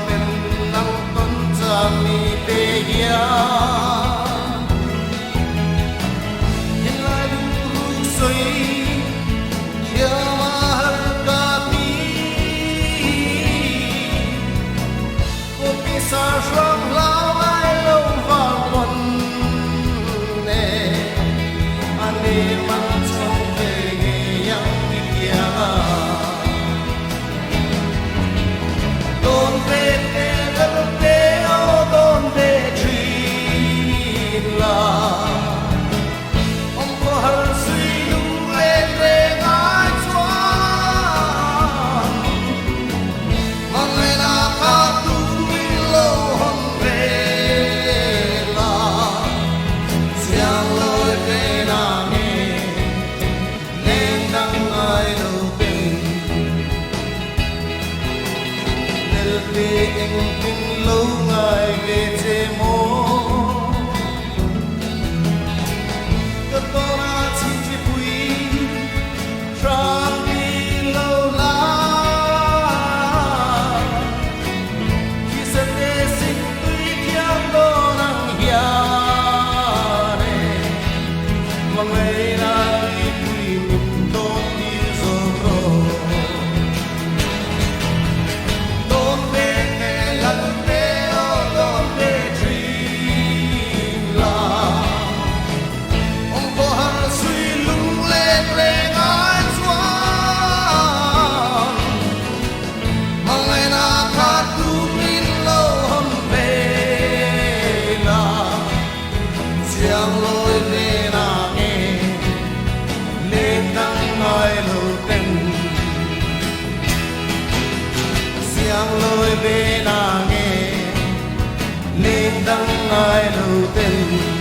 เป็นนังต้นจะมีเปียเห็นลายดูรูสวยเขียวมาหากาปีโอปิสาช่างลาวไอ้ลมฟ้าวันเน่อันนี้มันชงเพียงมีเกียanh kinh lâu ngày về chế mô tất cả là chỉ quý trang đi lâu la khi sân đê sinh tuy kiang đô năng hià nè mà ngày nay quý mình tốt đi rồi Giang lối về na nghe lên đăng nói lâu tình Giang lối về na nghe lên đăng nói lâu tình